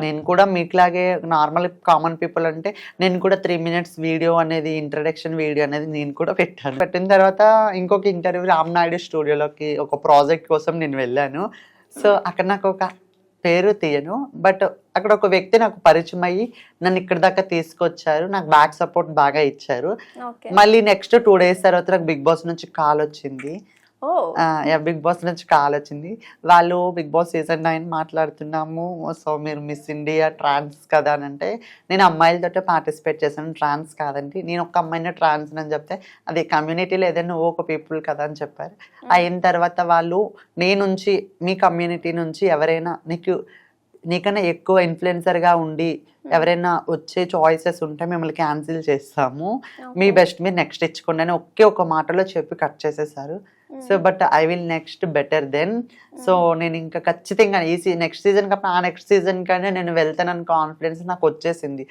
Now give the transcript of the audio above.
నేను కూడా మీకులాగే normal common people అంటే నేను కూడా 3 minutes వీడియో అనేది ఇంట్రడక్షన్ వీడియో అనేది నేను కూడా పెట్టాను. పెట్టిన తర్వాత ఇంకొక ఇంటర్వ్యూ రామ్నాయుడు స్టూడియోలోకి ఒక ప్రాజెక్ట్ కోసం నేను వెళ్ళాను. సో అక్కడ నాకు ఒక పేరు తీయను, బట్ అక్కడ ఒక వ్యక్తి నాకు పరిచయం అయ్యి నన్ను ఇక్కడ దాకా తీసుకొచ్చారు. నాకు బ్యాక్ సపోర్ట్ బాగా ఇచ్చారు. మళ్ళీ నెక్స్ట్ 2 days తర్వాత నాకు బిగ్ బాస్ నుంచి కాల్ వచ్చింది. బిగ్ బాస్ నుంచి కాల్ వచ్చింది. వాళ్ళు బిగ్ బాస్ సీజన్ 9 మాట్లాడుతున్నాము, సో మీరు మిస్ ఇండియా ట్రాన్స్ కదా అని అంటే, నేను అమ్మాయిలతో పార్టిసిపేట్ చేశాను, ట్రాన్స్ కాదండి, నేను ఒక అమ్మాయిని ట్రాన్స్ అని చెప్తే అది కమ్యూనిటీలో ఏదైనా నువ్వు ఒక పీపుల్ కదా అని చెప్పారు. అయిన తర్వాత వాళ్ళు నీ నుంచి మీ కమ్యూనిటీ నుంచి ఎవరైనా నీకన్నా ఎక్కువ ఇన్ఫ్లుయెన్సర్గా ఉండి ఎవరైనా వచ్చే చాయిసెస్ ఉంటే మిమ్మల్ని క్యాన్సిల్ చేస్తాము, మీ బెస్ట్ మీరు నెక్స్ట్ ఇచ్చుకోండి అని ఒకే ఒక మాటలో చెప్పి కట్ చేసేసారు. So but I will next better then. So నేను ఇంకా ఖచ్చితంగా నెక్స్ట్ సీజన్ కన్నా ఆ నెక్స్ట్ సీజన్ కానీ నేను వెళ్తానని కాన్ఫిడెన్స్ నాకు వచ్చేసింది.